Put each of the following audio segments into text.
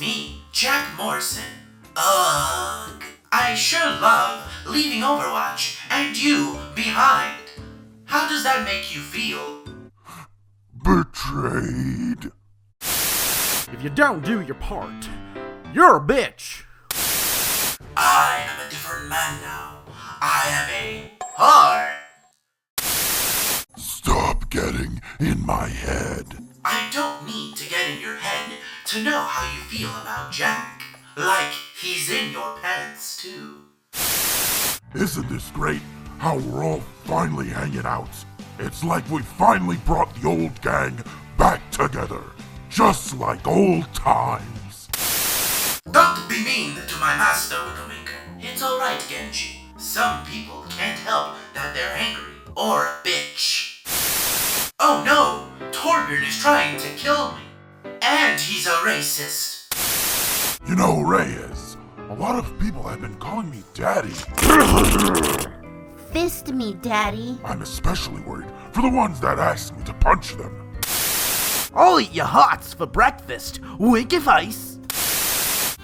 me, Jack Morrison. Ugh. I sure love leaving Overwatch and you behind. How does that make you feel? Betrayed. If you don't do your part, you're a bitch. I am a different man now. I am a whore. Stop getting in my head. I don't need to get in your head to know how you feel about Jack. Like he's in your pants too. Isn't this great how we're all finally hanging out? It's like we finally brought the old gang back together. Just like old times. Don't be mean to my master, Widowmaker. It's alright, Genji. Some people can't help that they're angry or a bitch. Oh no! Torbjorn is trying to kill me. And he's a racist. You know, Reyes, a lot of people have been calling me Daddy. Fist me, Daddy. I'm especially worried for the ones that ask me to punch them. I'll eat your hots for breakfast, winky face.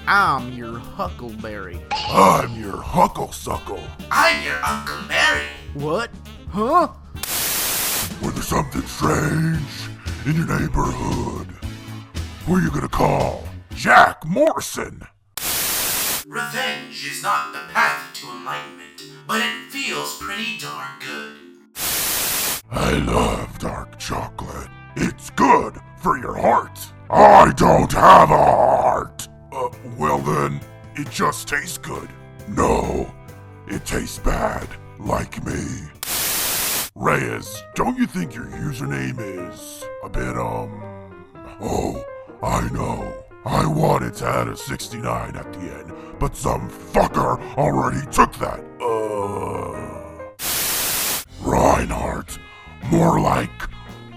I'm your Huckleberry. I'm your Hucklesuckle. I'm your Uncle Mary. What? Huh? When there's something strange in your neighborhood, who are you gonna call? Jack Morrison. Revenge is not the path to enlightenment, but it feels pretty darn good. I love dark chocolate. It's good for your heart. I don't have a heart. Well then, it just tastes good. No, it tastes bad, like me. Reyes, don't you think your username is a bit, Oh, I know. I wanted to add a 69 at the end, but some fucker already took that. Reinhardt. More like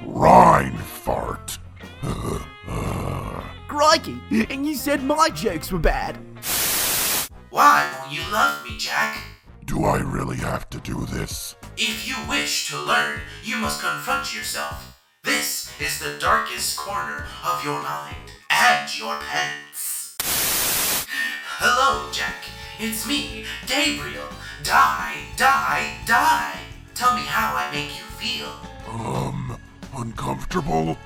Reinfart. Crikey, and you said my jokes were bad. Why won't you love me, Jack? Do I really have to do this? If you wish to learn, you must confront yourself. This is the darkest corner of your mind and your pants. Hello, Jack. It's me, Gabriel. Die, die, die. Tell me how I make you feel. Uncomfortable?